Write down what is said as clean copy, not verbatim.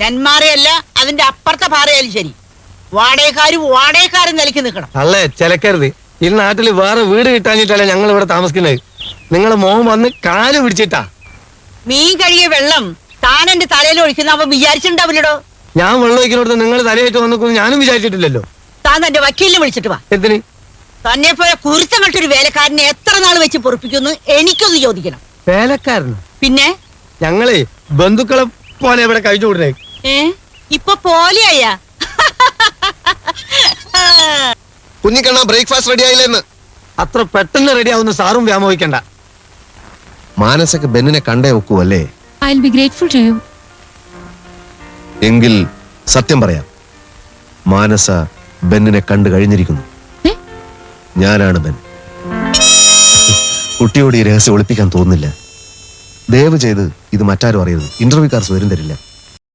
നെന്മാറയല്ല അതിന്റെ അപ്പുറത്തെ പാറയാലും ശരി, വാടകക്കാരും നിലയ്ക്ക് നിൽക്കണം. അല്ലേ ചിലക്കരുത്. ഈ നാട്ടില് വേറെ വീട് കിട്ടാഞ്ഞിട്ടല്ല ഞങ്ങൾ ഇവിടെ താമസിക്കുന്നത്. നിങ്ങളെ മോൻ വന്ന് കാല് പിടിച്ചിട്ടാ. മീൻ കഴുകിയ വെള്ളം താൻ എന്റെ തലയിൽ ഒഴിക്കുന്ന അവൻ വിചാരിച്ചിട്ടുണ്ടാവില്ലടോ. ഞാൻ വെള്ളം ഒഴിക്കുന്നിടത്ത് നിങ്ങൾ തലയായിട്ട് വന്നിക്കൊന്നും ഞാനും വിചാരിച്ചിട്ടില്ലല്ലോ. താൻ തന്റെ വക്കീലിനെ വിളിച്ചിട്ട് വാ. എന്തിന്? തന്നെ പോലെ കുരുത്തം കെട്ടൊരു വേലക്കാരനെ എത്ര നാൾ വെച്ച് പൊറപ്പിക്കുന്നു എനിക്കൊന്ന് ചോദിക്കണം. വേലക്കാരന്? പിന്നെ ഞങ്ങളെ ബന്ധുക്കളെ പോലെ ഇവിടെ കഴിച്ചു കൂടേ. ഇപ്പൊ പോലെയായ കുഞ്ഞിക്കണ്ണ ബ്രേക്ക്ഫാസ്റ്റ് റെഡി ആയില്ലെന്ന്. അത്ര പെട്ടെന്ന് റെഡി ആവുന്ന സാറും വ്യാമോഹിക്കണ്ട. മാനസക്ക് ബെന്നിനെ കണ്ടേ ഒക്കൂ അല്ലേ? I'll be grateful to you. എങ്കിൽ സത്യം പറയാം, മാനസ ബെന്നിനെ കണ്ടു കഴിഞ്ഞിരിക്കുന്നു. ഞാനാണ് ബെൻ. കുട്ടിയോട് ഈ രഹസ്യം ഒളിപ്പിക്കാൻ തോന്നുന്നില്ല. ദയവ് ചെയ്ത് ഇത് മറ്റാരും അറിയരുത്. ഇന്റർവ്യൂക്കാർ വരും തരില്ല.